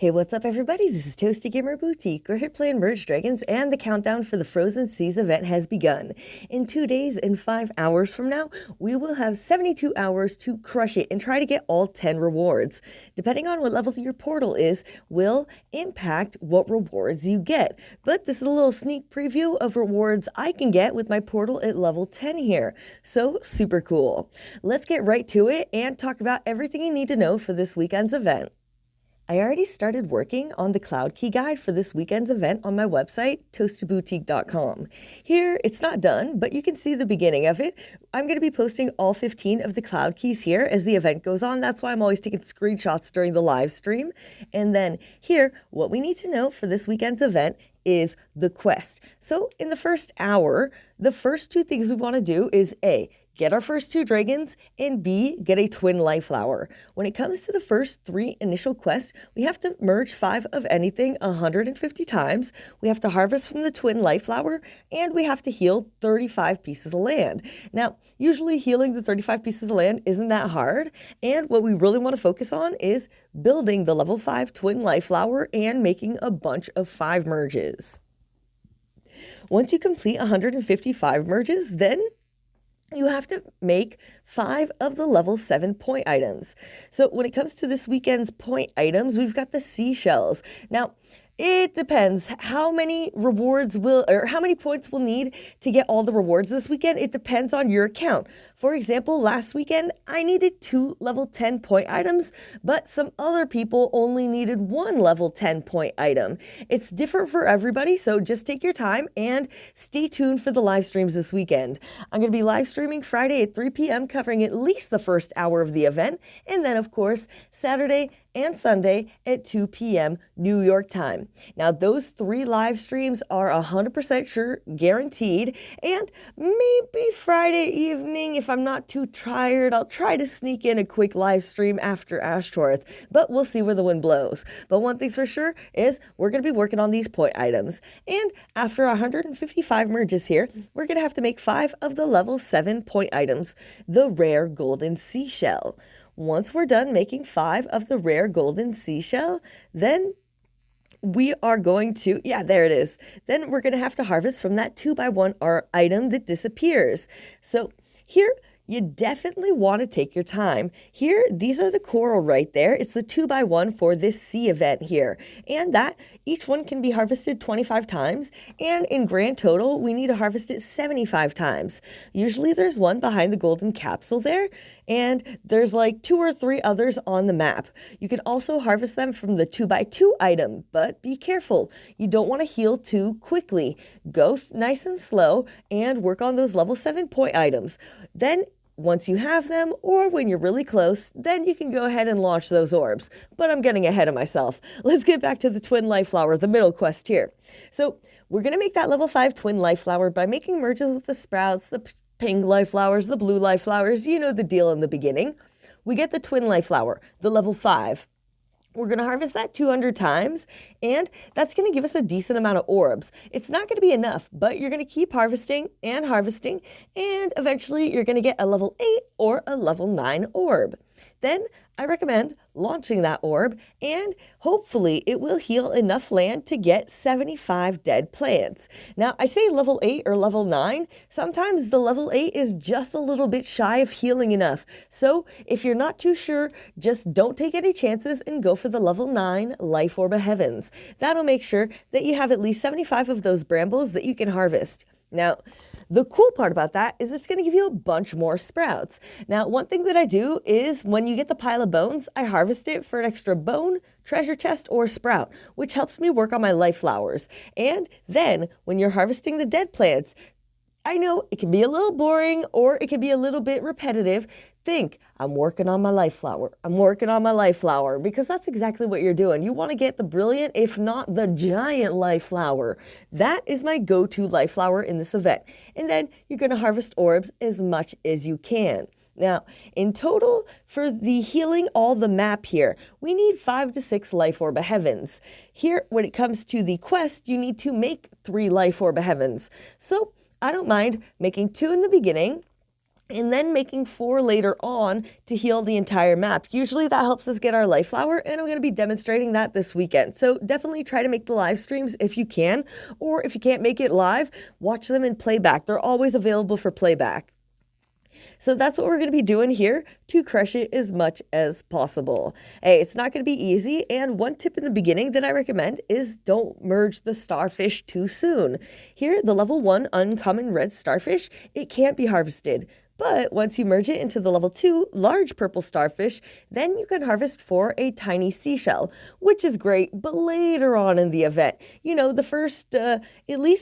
Hey, what's up, everybody? This is Toasty Gamer Boutique. We're here playing Merge Dragons, and the countdown for the Frozen Seas event has begun. In 2 days and 5 hours from now, we will have 72 hours to crush it and try to get all 10 rewards. Depending on what level your portal is, will impact what rewards you get. But this is a little sneak preview of rewards I can get with my portal at level 10 here. So, super cool. Let's get right to it and talk about everything you need to know for this weekend's event. I already started working on the Cloud Key guide for this weekend's event on my website, toastedboutique.com. Here, it's not done, but you can see the beginning of it. I'm going to be posting all 15 of the Cloud Keys here as the event goes on. That's why I'm always taking screenshots during the live stream. And then here, what we need to know for this weekend's event is the quest. So in the first hour, the first two things we want to do is A, get our first 2 dragons, and B, get a twin life flower. When it comes to the first 3 initial quests, we have to merge 5 of anything 150 times, we have to harvest from the twin life flower, and we have to heal 35 pieces of land. Now, usually healing the 35 pieces of land isn't that hard, and what we really want to focus on is building the level 5 twin life flower and making a bunch of 5 merges. Once you complete 155 merges, then you have to make 5 of the level 7 point items. So when it comes to this weekend's point items, we've got the seashells. Now, it depends how many rewards how many points we'll need to get all the rewards this weekend. It depends on your account. For example, last weekend, I needed 2 level 10 point items, but some other people only needed 1 level 10 point item. It's different for everybody, so just take your time and stay tuned for the live streams this weekend. I'm going to be live streaming Friday at 3 p.m. covering at least the first hour of the event, and then, of course, Saturday and Sunday at 2 p.m. New York time. Now, those 3 live streams are 100% sure guaranteed, and maybe Friday evening, if I'm not too tired, I'll try to sneak in a quick live stream after Ashtoreth, but we'll see where the wind blows. But one thing's for sure is we're going to be working on these point items, and after 155 merges here, we're going to have to make 5 of the level 7 point items, the rare golden seashell. Once we're done making 5 of the rare golden seashell, then we are going to, there it is. Then we're going to have to harvest from that 2x1 item that disappears. So here, you definitely want to take your time. Here, these are the coral right there. It's the 2x1 for this sea event here. And that, each one can be harvested 25 times. And in grand total, we need to harvest it 75 times. Usually there's one behind the golden capsule there. And there's like 2 or 3 others on the map. You can also harvest them from the 2x2 item, but be careful. You don't want to heal too quickly. Go nice and slow and work on those level 7 point items. Then once you have them, or when you're really close, then you can go ahead and launch those orbs. But I'm getting ahead of myself. Let's get back to the twin life flower, the middle quest here. So we're going to make that level 5 twin life flower by making merges with the sprouts, the pink life flowers, the blue life flowers. You know the deal in the beginning. We get the twin life flower, the level 5. We're going to harvest that 200 times, and that's going to give us a decent amount of orbs. It's not going to be enough, but you're going to keep harvesting, and eventually you're going to get a level 8 or a level 9 orb. Then I recommend launching that orb, and hopefully it will heal enough land to get 75 dead plants. Now, I say level 8 or level 9. Sometimes the level 8 is just a little bit shy of healing enough. So if you're not too sure, just don't take any chances and go for the level 9 Life Orb of Heavens. That'll make sure that you have at least 75 of those brambles that you can harvest. Now, the cool part about that is it's going to give you a bunch more sprouts. Now, one thing that I do is when you get the pile of bones, I harvest it for an extra bone, treasure chest, or sprout, which helps me work on my life flowers. And then when you're harvesting the dead plants, I know it can be a little boring or it can be a little bit repetitive. Think, I'm working on my life flower. I'm working on my life flower, because that's exactly what you're doing. You want to get the brilliant, if not the giant life flower. That is my go-to life flower in this event. And then you're going to harvest orbs as much as you can. Now, in total, for the healing all the map here, we need 5 to 6 Life Orb of Heavens. Here, when it comes to the quest, you need to make 3 Life Orb of Heavens. So I don't mind making 2 in the beginning, and then making 4 later on to heal the entire map. Usually that helps us get our life flower, and I'm going to be demonstrating that this weekend. So definitely try to make the live streams if you can, or if you can't make it live, watch them in playback. They're always available for playback. So that's what we're going to be doing here to crush it as much as possible. Hey, it's not going to be easy, and one tip in the beginning that I recommend is don't merge the starfish too soon. Here, the level 1 uncommon red starfish, it can't be harvested. But once you merge it into the level 2 large purple starfish, then you can harvest for a tiny seashell, which is great, but later on in the event. You know, at least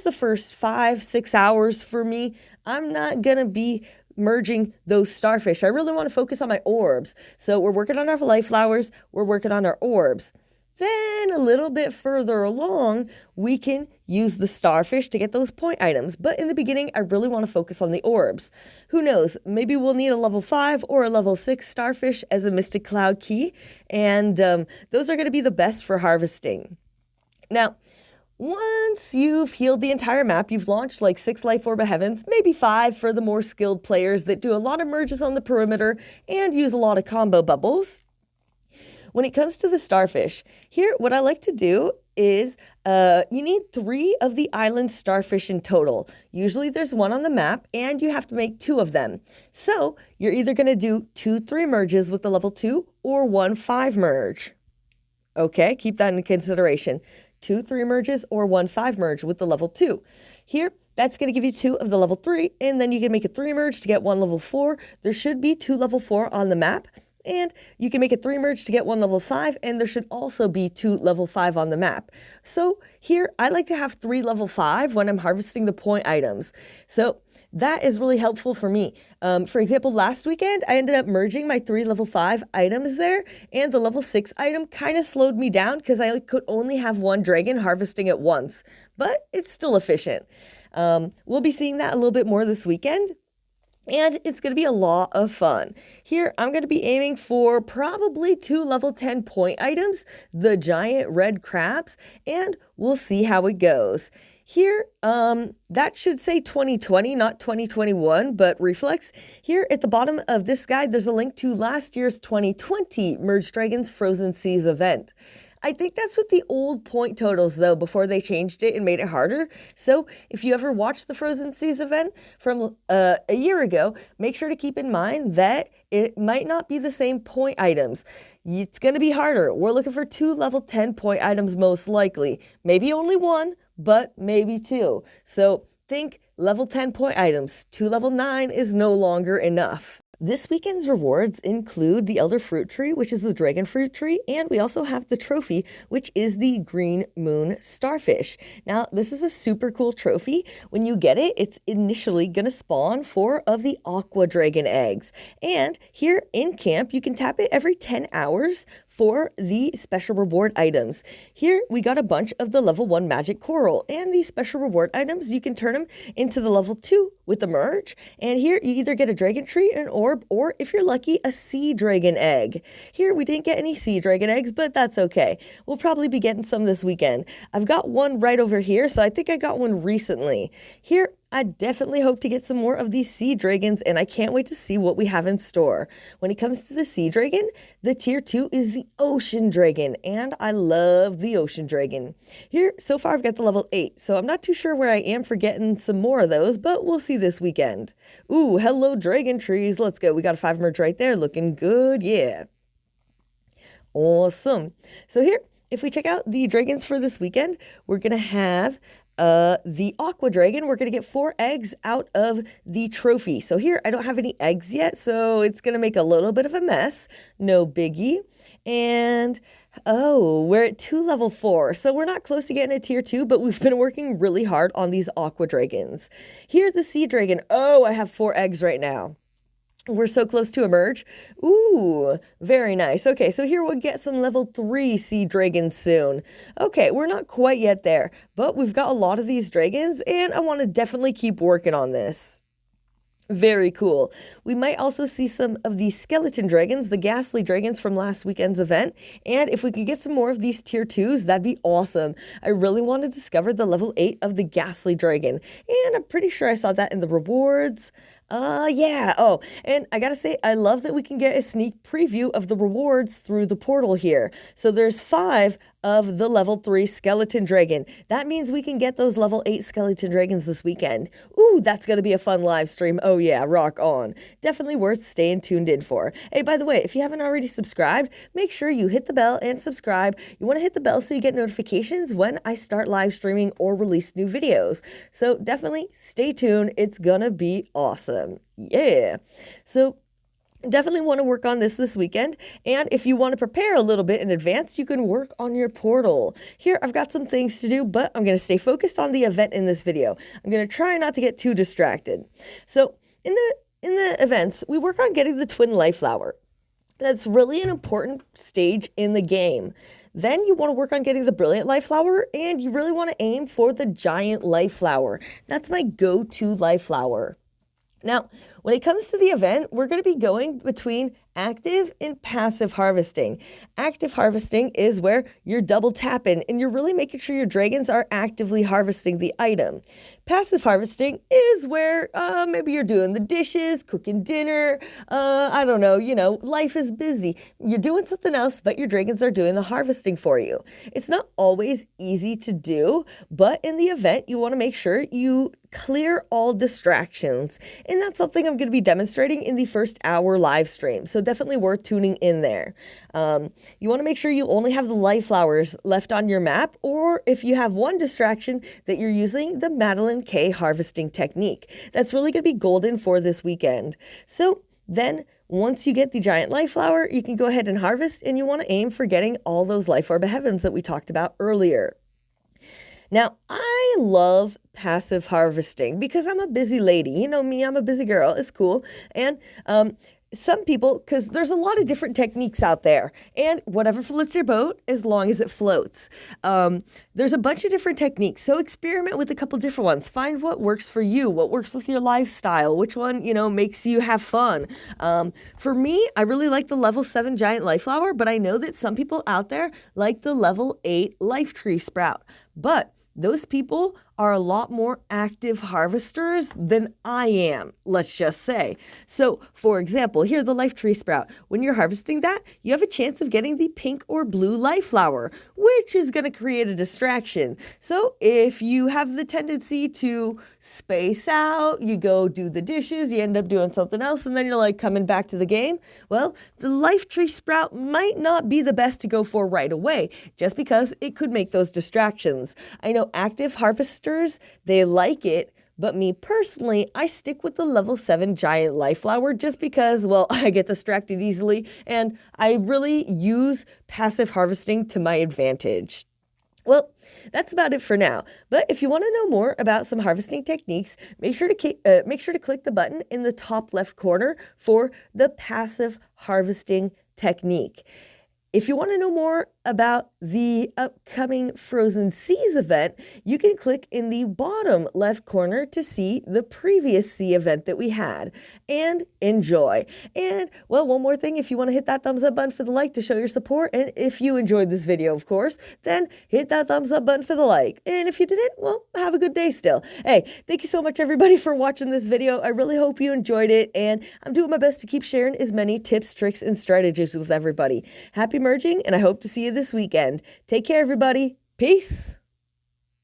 the first 5-6 hours for me, I'm not gonna be merging those starfish. I really want to focus on my orbs. So we're working on our life flowers, we're working on our orbs. Then a little bit further along, we can use the starfish to get those point items. But in the beginning, I really want to focus on the orbs. Who knows? Maybe we'll need a level 5 or a level 6 starfish as a Mystic Cloud key. And those are going to be the best for harvesting. Now, once you've healed the entire map, you've launched like 6 Life Orb of Heavens, maybe 5 for the more skilled players that do a lot of merges on the perimeter and use a lot of combo bubbles. When it comes to the starfish, here what I like to do is you need 3 of the island starfish in total. Usually there's 1 on the map and you have to make 2 of them. So you're either going to do 2 3 merges with the level 2 or 1 5 merge. Okay, keep that in consideration. 2 3 merges or 1 5 merge with the level 2. Here, that's going to give you 2 of the level 3, and then you can make a 3 merge to get 1 level 4. There should be 2 level 4 on the map. And you can make a 3 merge to get 1 level 5, and there should also be 2 level 5 on the map. So here, I like to have 3 level 5 when I'm harvesting the point items. So that is really helpful for me. For example, last weekend, I ended up merging my 3 level 5 items there, and the level 6 item kind of slowed me down because I could only have 1 dragon harvesting at once, but it's still efficient. We'll be seeing that a little bit more this weekend. And it's going to be a lot of fun. Here, I'm going to be aiming for probably 2 level 10 point items, the giant red crabs, and we'll see how it goes. Here, that should say 2020, not 2021, but reflex. Here at the bottom of this guide, there's a link to last year's 2020 Merge Dragons Frozen Seas event. I think that's with the old point totals, though, before they changed it and made it harder. So if you ever watched the Frozen Seas event from a year ago, make sure to keep in mind that it might not be the same point items. It's going to be harder. We're looking for 2 level 10 point items most likely. Maybe only 1, but maybe 2. So think level 10 point items. 2 level 9 is no longer enough. This weekend's rewards include the Elder Fruit Tree, which is the Dragon Fruit Tree, and we also have the trophy, which is the Green Moon Starfish. Now, this is a super cool trophy. When you get it, it's initially going to spawn 4 of the Aqua Dragon eggs. And here in camp, you can tap it every 10 hours for the special reward items. Here we got a bunch of the level 1 magic coral, and these special reward items, you can turn them into the level 2 with the merge. And here you either get a dragon tree, an orb, or if you're lucky, a sea dragon egg. Here we didn't get any sea dragon eggs, but that's okay. We'll probably be getting some this weekend. I've got one right over here, so I think I got one recently. Here, I definitely hope to get some more of these sea dragons, and I can't wait to see what we have in store. When it comes to the sea dragon, the tier 2 is the ocean dragon, and I love the ocean dragon. Here, so far I've got the level 8, so I'm not too sure where I am for getting some more of those, but we'll see this weekend. Ooh, hello dragon trees, let's go. We got a 5 merge right there, looking good, yeah. Awesome. So here, if we check out the dragons for this weekend, we're going to have the Aqua Dragon. We're going to get 4 eggs out of the trophy. So here, I don't have any eggs yet, so it's going to make a little bit of a mess. No biggie. And, oh, we're at 2 level 4, so we're not close to getting a tier 2, but we've been working really hard on these Aqua Dragons. Here, the Sea Dragon. Oh, I have 4 eggs right now. We're so close to a merge. Ooh, very nice. Okay, so here we'll get some level 3 sea dragons soon. Okay, we're not quite yet there, but we've got a lot of these dragons, and I want to definitely keep working on this. Very cool. We might also see some of these skeleton dragons, the ghastly dragons from last weekend's event. And if we could get some more of these tier 2s, that'd be awesome. I really want to discover the level 8 of the ghastly dragon. And I'm pretty sure I saw that in the rewards. Yeah. Oh, and I gotta say, I love that we can get a sneak preview of the rewards through the portal here. So there's 5 of the level 3 skeleton dragon. That means we can get those level 8 skeleton dragons this weekend. Ooh, that's gonna be a fun live stream. Oh yeah, rock on. Definitely worth staying tuned in for. Hey, by the way, if you haven't already subscribed, make sure you hit the bell and subscribe. You wanna hit the bell so you get notifications when I start live streaming or release new videos. So definitely stay tuned. It's gonna be awesome. Yeah. So definitely want to work on this weekend. And if you want to prepare a little bit in advance, you can work on your portal. Here, I've got some things to do, but I'm going to stay focused on the event in this video. I'm going to try not to get too distracted. So in the events, we work on getting the twin life flower. That's really an important stage in the game. Then you want to work on getting the brilliant life flower, and you really want to aim for the giant life flower. That's my go-to life flower. Now, when it comes to the event, we're going to be going between active and passive harvesting. Active harvesting is where you're double tapping and you're really making sure your dragons are actively harvesting the item. Passive harvesting is where maybe you're doing the dishes, cooking dinner, I don't know, life is busy. You're doing something else, but your dragons are doing the harvesting for you. It's not always easy to do, but in the event, you want to make sure you clear all distractions. And that's something I'm going to be demonstrating in the first hour live stream. So definitely worth tuning in there. You want to make sure you only have the life flowers left on your map, or if you have one distraction, that you're using the Madeline K harvesting technique. That's really going to be golden for this weekend. So then once you get the giant life flower, you can go ahead and harvest, and you want to aim for getting all those life orb heavens that we talked about earlier. Now, I love passive harvesting because I'm a busy lady. You know me, I'm a busy girl. It's cool. And some people, because there's a lot of different techniques out there, and whatever floats your boat as long as it floats. There's a bunch of different techniques, so experiment with a couple different ones. Find what works for you, what works with your lifestyle, which one, makes you have fun. For me, I really like the level 7 giant life flower, but I know that some people out there like the level 8 life tree sprout. But those people are a lot more active harvesters than I am, let's just say. So, for example, here, the life tree sprout. When you're harvesting that, you have a chance of getting the pink or blue life flower, which is going to create a distraction. So, if you have the tendency to space out, you go do the dishes, you end up doing something else, and then you're like coming back to the game, well, the life tree sprout might not be the best to go for right away, just because it could make those distractions. I know active harvesters, they like it, but me personally, I stick with the level 7 giant life flower just because, well, I get distracted easily and I really use passive harvesting to my advantage. Well, that's about it for now. But if you want to know more about some harvesting techniques, make sure to click the button in the top left corner for the passive harvesting technique. If you want to know more about the upcoming Frozen Seas event, you can click in the bottom left corner to see the previous sea event that we had, and enjoy. And, well, one more thing, if you want to hit that thumbs up button for the like to show your support, and if you enjoyed this video, of course, then hit that thumbs up button for the like. And if you didn't, well, have a good day still. Hey, thank you so much, everybody, for watching this video. I really hope you enjoyed it, and I'm doing my best to keep sharing as many tips, tricks, and strategies with everybody. Happy merging, and I hope to see you this weekend. Take care, everybody. Peace.